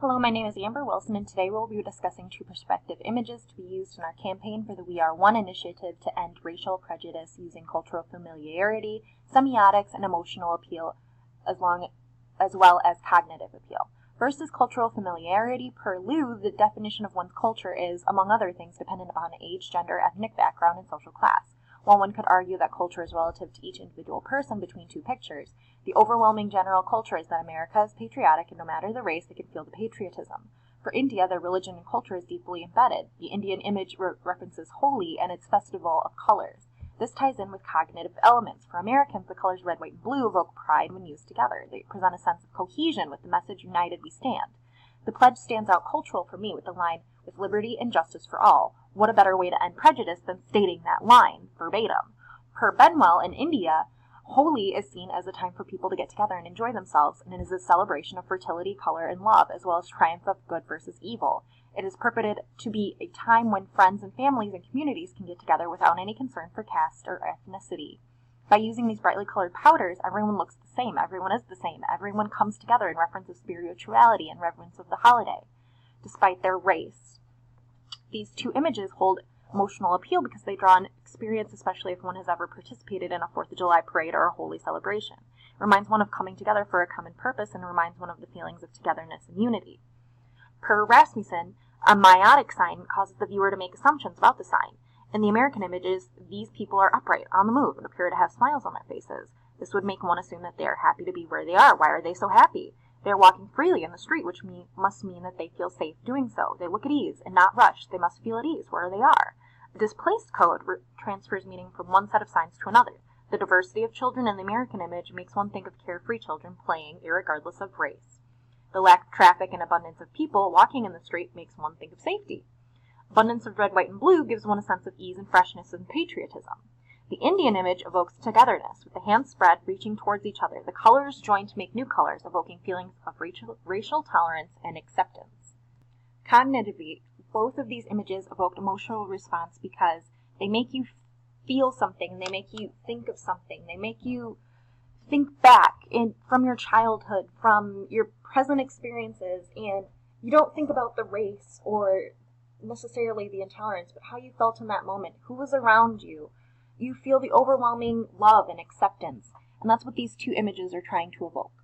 Hello, my name is Amber Wilson, and today we'll be discussing two perspective images to be used in our campaign for the We Are One initiative to end racial prejudice using cultural familiarity, semiotics, and emotional appeal, as well as cognitive appeal. First is cultural familiarity. Per Liu, the definition of one's culture is, among other things, dependent upon age, gender, ethnic background, and social class. While one could argue that culture is relative to each individual person between two pictures, the overwhelming general culture is that America is patriotic, and no matter the race, they can feel the patriotism. For India, their religion and culture is deeply embedded. The Indian image references Holi and its festival of colors. This ties in with cognitive elements. For Americans, the colors red, white, and blue evoke pride when used together. They present a sense of cohesion with the message, "United we stand." The pledge stands out cultural for me with the line, "With liberty and justice for all." What a better way to end prejudice than stating that line verbatim? Per Benwell, in India, Holi is seen as a time for people to get together and enjoy themselves, and it is a celebration of fertility, color, and love, as well as triumph of good versus evil. It is purported to be a time when friends and families and communities can get together without any concern for caste or ethnicity. By using these brightly colored powders, everyone looks the same, everyone is the same, everyone comes together in reference of spirituality and reverence of the holiday, despite their race. These two images hold emotional appeal because they draw an experience, especially if one has ever participated in a 4th of July parade or a holy celebration. It reminds one of coming together for a common purpose and reminds one of the feelings of togetherness and unity. Per Rasmussen, a meiotic sign causes the viewer to make assumptions about the sign. In the American images, these people are upright, on the move, and appear to have smiles on their faces. This would make one assume that they are happy to be where they are. Why are they so happy? They are walking freely in the street, which must mean that they feel safe doing so. They look at ease and not rushed. They must feel at ease where they are. The displaced code transfers meaning from one set of signs to another. The diversity of children in the American image makes one think of carefree children playing, irregardless of race. The lack of traffic and abundance of people walking in the street makes one think of safety. Abundance of red, white, and blue gives one a sense of ease and freshness and patriotism. The Indian image evokes togetherness, with the hands spread, reaching towards each other. The colors join to make new colors, evoking feelings of racial tolerance and acceptance. Cognitively, both of these images evoke emotional response because they make you feel something, they make you think of something, they make you think back from your childhood, from your present experiences, and you don't think about the race or necessarily the intolerance, but how you felt in that moment, who was around you. You feel the overwhelming love and acceptance, and that's what these two images are trying to evoke.